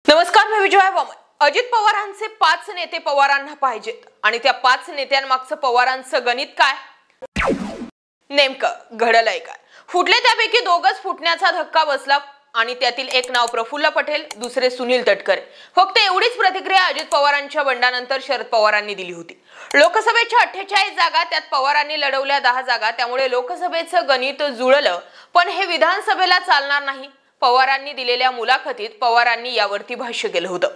नमस्कार, मी विजय वामन। अजित पवारांचे 5 नेते पवारांना पाहिजेत आणि त्या 5 नेत्यांमागचं पवारांचं गणित काय? नेमकं घडलंय काय? फुटले त्यापैकी दोघच फुटण्याचा धक्का बसला आणि त्यातील एक नाव प्रफुल्ल पटेल, दुसरे सुनील तटकरे। फक्त एवढीच प्रतिक्रिया अजित पवारांच्या बंडानंतर शरद पवारांनी दिली होती। लोकसभेच्या 48 जागा, त्यात पवारांनी लढवल्या 10 जागा, त्यामुळे लोकसभेचं गणित जुळलं, पण हे विधानसभेला चालणार नाही। पवारांनी दिलेल्या मुलाखतीत पवारांनी यावरती भाष्य केलं होतं।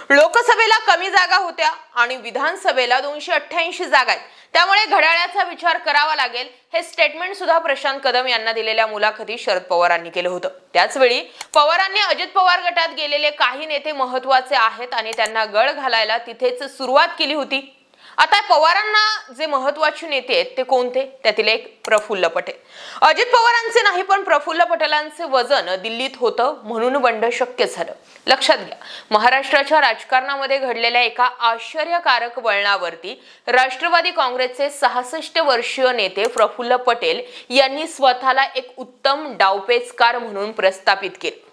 लोकसभेला कमी जागा होत्या आणि विधानसभेला 288 जागा आहेत, त्यामुळे घड्याळाचा विचार करावा लागेल, हे स्टेटमेंट सुद्धा प्रशांत कदम यांना दिलेल्या मुलाखतीत शरद पवारांनी केलं होतं। त्याचवेळी पवारांनी अजित पवार गटात गेलेले काही नेते महत्त्वाचे आहेत आणि त्यांना गळ घालायला तिथेच सुरुवात केली होती। आता पवारांना जे महत्त्वाचे नेते आहेत ते कोणते? त्यातील एक प्रफुल्ल पटेल। अजित पवारांचे नाही, पण प्रफुल्ल पटेलांचे वजन दिल्लीत होतं म्हणून बंड शक्य झालं। लक्षात घ्या, महाराष्ट्राच्या राजकारणामध्ये घडलेल्या एका आश्चर्यकारक वळणावरती राष्ट्रवादी काँग्रेसचे 66 वर्षीय नेते प्रफुल्ल पटेल यांनी स्वतःला एक उत्तम डावपेचकार म्हणून प्रस्थापित केले।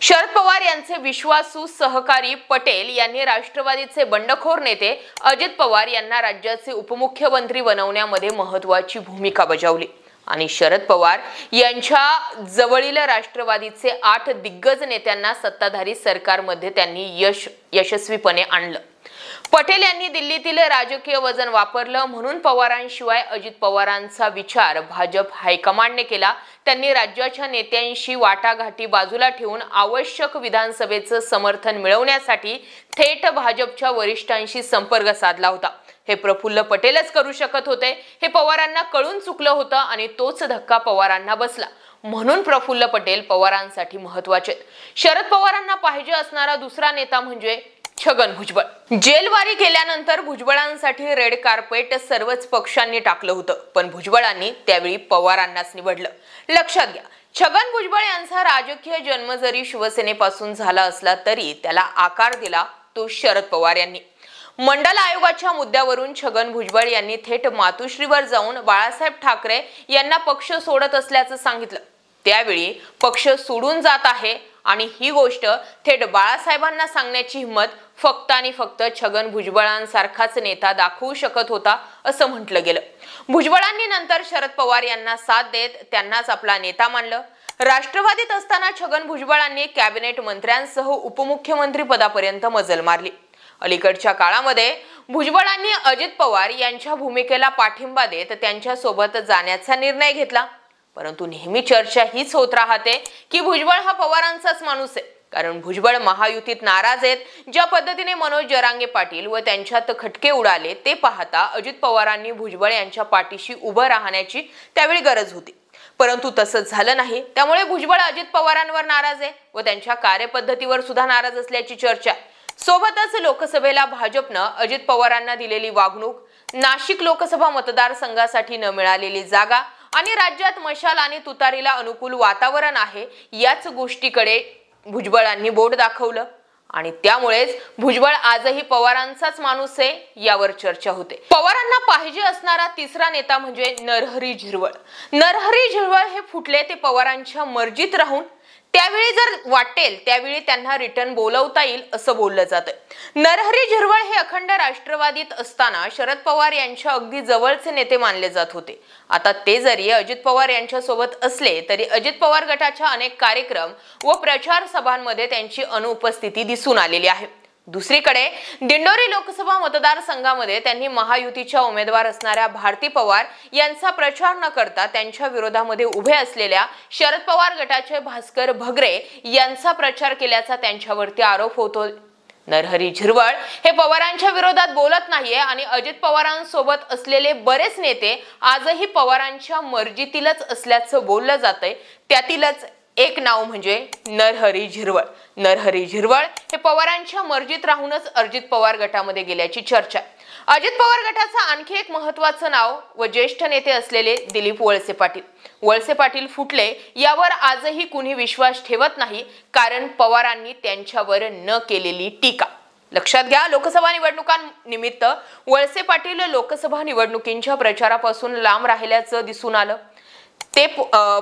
शरद पवार यांचे विश्वासू सहकारी पटेल यांनी राष्ट्रवादीचे बंडखोर नेते अजित पवार यांना राज्याचे उपमुख्यमंत्री बनवण्यामध्ये महत्त्वाची भूमिका बजावली आणि शरद पवार यांच्या जवळील राष्ट्रवादीचे 8 दिग्गज नेत्यांना सत्ताधारी सरकारमध्ये त्यांनी यशस्वीपणे आणलं। पटेल यांनी दिल्लीतील राजकीय वजन वापरलं म्हणून पवारांशिवाय अजित पवारांचा विचार भाजप हायकमांडने केला। त्यांनी राज्याच्या नेत्यांशी वाटाघाटी बाजूला ठेवून आवश्यक विधानसभेचं समर्थन मिळवण्यासाठी थेट भाजपच्या वरिष्ठांशी संपर्क साधला होता। हे प्रफुल्ल पटेलच करू शकत होते, हे पवारांना कळून चुकलं होतं आणि तोच धक्का पवारांना बसला। म्हणून प्रफुल्ल पटेल पवारांसाठी महत्त्वाचे। शरद पवारांना पाहिजे असणारा दुसरा नेता म्हणजे छगन भुजबळ। जेलवारी केल्यानंतर भुजबळांसाठी रेड कार्पेट सर्वच पक्षांनी टाकलं होतं, पण भुजबळांनी त्यावेळी पवारांनाच निवडलं। लक्षात घ्या, छगन भुजबळ यांचा राजकीय जन्म जरी शिवसेनेपासून झाला असला तरी त्याला आकार दिला तो शरद पवार यांनी। मंडल आयोगाच्या मुद्द्यावरून छगन भुजबळ यांनी थेट मातोश्रीवर जाऊन बाळासाहेब ठाकरे यांना पक्ष सोडत असल्याचं सांगितलं। त्यावेळी पक्ष सोडून जात आहे आणि ही गोष्ट थेट बाळासाहेबांना सांगण्याची हिंमत फक्त आणि फक्त छगन भुजबळांसारखाच नेता दाखवू शकत होता असं म्हटलं गेलं। भुजबळांनी नंतर शरद पवार यांना साथ देत त्यांनाच आपला नेता मानलं। राष्ट्रवादीत असताना छगन भुजबळांनी कॅबिनेट मंत्र्यांसह उपमुख्यमंत्री पदापर्यंत मजल मारली। अलीकडच्या काळामध्ये भुजबळांनी अजित पवार यांच्या भूमिकेला पाठिंबा देत त्यांच्या सोबत जाण्याचा निर्णय घेतला, परंतु नेहमी चर्चा हीच होत राहते की भुजबळ हा पवारांचाच माणूस आहे, कारण भुजबळ महायुतीत नाराज आहेत। ज्या पद्धतीने मनोज जरांगे पाटील व त्यांच्यात खटके उडाले ते पाहता अजित पवारांनी भुजबळ यांच्या पाठीशी उभं राहण्याची त्यावेळी गरज होती, परंतु तसंच झालं नाही। त्यामुळे भुजबळ अजित पवारांवर नाराज आहे व त्यांच्या कार्यपद्धतीवर सुद्धा नाराज असल्याची चर्चा आहे। सोबतच लोकसभेला भाजपनं अजित पवारांना दिलेली वागणूक, नाशिक लोकसभा मतदारसंघासाठी न मिळालेली जागा आणि राज्यात मशाल आणि तुतारीला अनुकूल वातावरण आहे, याच गोष्टीकडे भुजबळांनी बोट दाखवलं आणि त्यामुळेच भुजबळ आजही पवारांचाच माणूस आहे यावर चर्चा होते। पवारांना पाहिजे असणारा तिसरा नेता म्हणजे नरहरी झिरवळ। नरहरी झिरवळ हे फुटले ते पवारांच्या मर्जीत राहून त्यावेळी जर वाटेल त्यावेळी त्यांना रिटर्न बोलवता येईल असं बोललं जातं। नरहरी झिरवळ हे अखंड राष्ट्रवादीत असताना शरद पवार यांच्या अगदी जवळचे नेते मानले जात होते। आता ते जरी अजित पवार यांच्या सोबत असले तरी अजित पवार गटाच्या अनेक कार्यक्रम व प्रचार सभांमध्ये त्यांची अनुपस्थिती दिसून आलेली आहे। दुसरीकडे दिंडोरी लोकसभा मतदारसंघामध्ये त्यांनी महायुतीच्या उमेदवार असणाऱ्या भारती पवार यांचा प्रचार न करता त्यांच्या विरोधामध्ये उभे असलेल्या शरद पवार गटाचे भास्कर भगरे यांचा प्रचार केल्याचा त्यांच्यावरती आरोप होतो। नरहरी झिरवळ हे पवारांच्या विरोधात बोलत नाहीये आणि अजित पवारांसोबत असलेले बरेच नेते आजही पवारांच्या मर्जीतीलच असल्याचं बोललं जातंय। त्यातीलच एक नाव म्हणजे नरहरी झिरवळ। नरहरी झिरवळ हे पवारांच्या मर्जीत राहूनच अजित पवार गटामध्ये गेल्याची चर्चा आहे। अजित पवार गटाचं आणखी एक महत्त्वाचं नाव व ज्येष्ठ नेते असलेले दिलीप वळसे पाटील। वळसे पाटील फुटले यावर आजही कुणी विश्वास ठेवत नाही, कारण पवारांनी त्यांच्यावर न केलेली टीका। लक्षात घ्या, लोकसभा निवडणुकांनिमित्त वळसे पाटील लोकसभा निवडणुकींच्या प्रचारापासून लांब राहिल्याचं दिसून आलं। ते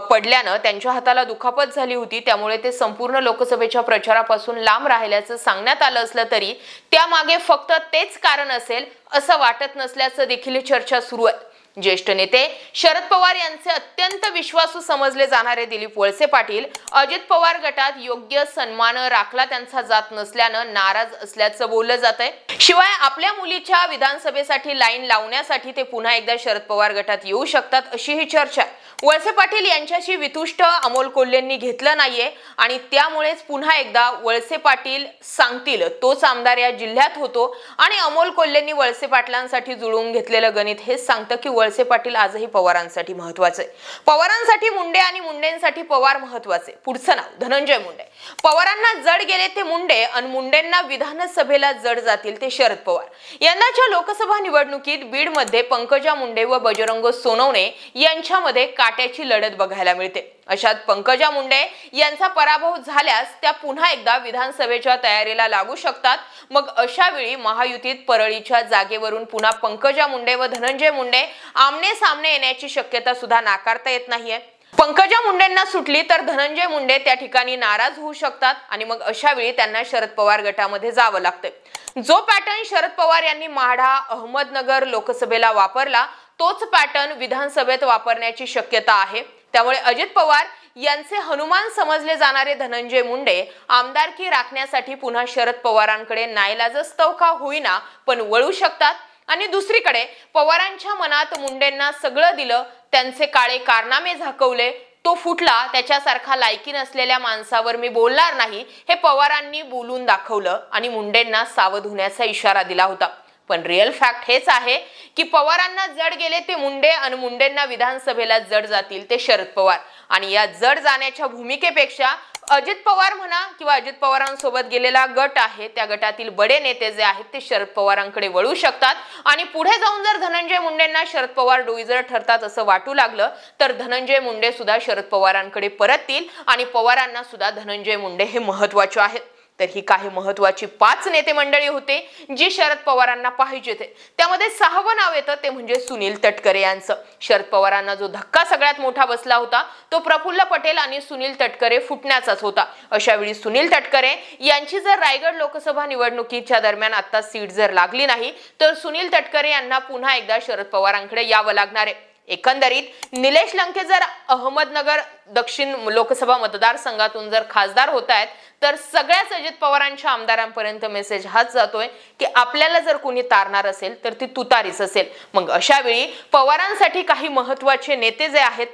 पडल्यानं त्यांच्या हाताला दुखापत झाली होती। त्यामुळे ते संपूर्ण लोकसभेच्या प्रचारापासून लांब राहिल्याचं सांगण्यात आलं असलं तरी त्यामागे फक्त तेच कारण असेल असं वाटत नसल्याचं देखील चर्चा सुरू आहे। ज्येष्ठ नेते शरद पवार यांचे अत्यंत विश्वासू समजले जाणारे दिलीप वळसे पाटील अजित पवार गटात योग्य सन्मान राखला त्यांचा जात नसल्यानं नाराज असल्याचं बोललं जातंय। शिवाय आपल्या मुलीच्या विधानसभेसाठी लाईन लावण्यासाठी ते पुन्हा एकदा शरद पवार गटात येऊ शकतात अशी ही चर्चा आहे। वळसे पाटील यांच्याशी वितुष्ट अमोल कोल्हेंनी घेतलं नाहीये आणि त्यामुळेच पुन्हा एकदा वळसे पाटील सांगतील तोच आमदार या जिल्ह्यात होतो आणि अमोल कोल्हेंनी वळसे पाटलांसाठी जुळवून घेतलेलं गणित हेच सांगतं की वळसे पाटील आजही पवारांसाठी महत्त्वाचे। पवारांसाठी मुंडे आणि मुंडेंसाठी पवार महत्त्वाचे। पुढचं नाव धनंजय मुंडे। पवारांना जड गेले ते मुंडे आणि मुंडेंना विधानसभेला जड जातील ते शरद पवार। यंदाच्या लोकसभा निवडणुकीत बीडमध्ये पंकजा मुंडे व बजरंग सोनवणे यांच्यामध्ये काट्याची लढत बघायला मिळते। अशात पंकजा मुंडे यांचा पराभव झाल्यास त्या पुन्हा एकदा विधानसभेच्या तयारीला लागू शकतात। मग अशा वेळी महायुतीत परळीच्या जागेवरून पुन्हा पंकजा मुंडे व धनंजय मुंडे आमने सामने येण्याची शक्यता सुद्धा नाकारता येत नाहीये। पंकजा मुंडेंना सुटली तर धनंजय मुंडे त्या ठिकाणी नाराज होऊ शकतात आणि मग अशा वेळी त्यांना शरद पवार गटामध्ये जावं लागतंय। जो पॅटर्न शरद पवार यांनी माढा अहमदनगर लोकसभेला वापरला तोच पॅटर्न विधानसभेत वापरण्याची शक्यता आहे। त्यामुळे अजित पवार यांचे हनुमान समजले जाणारे धनंजय मुंडे आमदारकी राखण्यासाठी पुन्हा शरद पवारांकडे नाईलाजास्तव का होईना पण वळू शकतात आणि दुसरीकडे पवारांच्या मनात मुंडेंना सगळं दिलं, त्यांचे काळे कारनामे झाकवले, तो फुटला, त्याच्यासारखा लायकी नसलेल्या माणसावर मी बोलणार नाही हे पवारांनी बोलून दाखवलं आणि मुंडेंना सावध होण्याचा इशारा दिला होता। पण रिअल फॅक्ट हेच आहे की पवारांना जड गेले ते मुंडे आणि मुंडेंना विधानसभेला जड जातील ते शरद पवार आणि या जड जाण्याच्या भूमिकेपेक्षा अजित पवार म्हणा किंवा अजित पवारांसोबत गेलेला गट आहे त्या गटातील बडे नेते जे आहेत ते शरद पवारांकडे वळू शकतात आणि पुढे जाऊन जर धनंजय मुंडेंना शरद पवार डोईजर ठरतात असं वाटू लागलं तर धनंजय मुंडे सुद्धा शरद पवारांकडे परततील आणि पवारांना सुद्धा धनंजय मुंडे हे महत्त्वाचे आहेत। तर ही काही महत्त्वाची 5 नेते मंडळी होते जी शरद पवारांना पाहिजे होते। त्यामध्ये 6वं नाव येतं ते म्हणजे सुनील तटकरे यांचं। शरद पवारांना जो धक्का सगळ्यात मोठा बसला होता तो प्रफुल्ल पटेल आणि सुनील तटकरे फुटण्याचाच होता। अशा वेळी सुनील तटकरे यांची जर रायगड लोकसभा निवडणुकीच्या दरम्यान आता सीट जर लागली नाही तर सुनील तटकरे यांना पुन्हा एकदा शरद पवारांकडे यावं लागणार आहे। एकंदरीत निलेश लंके जर अहमदनगर दक्षिण लोकसभा मतदारसंघातून जर खासदार होत आहेत तर सगळ्याच अजित पवारांच्या आमदारांपर्यंत मेसेज हाच जातोय की आपल्याला जर कोणी तारणार असेल तर ती तुतारीच असेल। मग अशा वेळी पवारांसाठी काही महत्त्वाचे नेते जे आहेत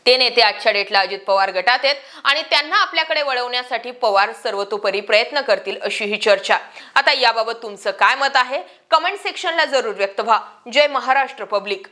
ते नेते आजच्या डेटला अजित पवार गटात आहेत आणि त्यांना आपल्याकडे वळवण्यासाठी पवार सर्वतोपरी प्रयत्न करतील अशी ही चर्चा। आता याबाबत तुमचं काय मत आहे कमेंट सेक्शनला जरूर व्यक्त व्हा। जय महाराष्ट्र पब्लिक।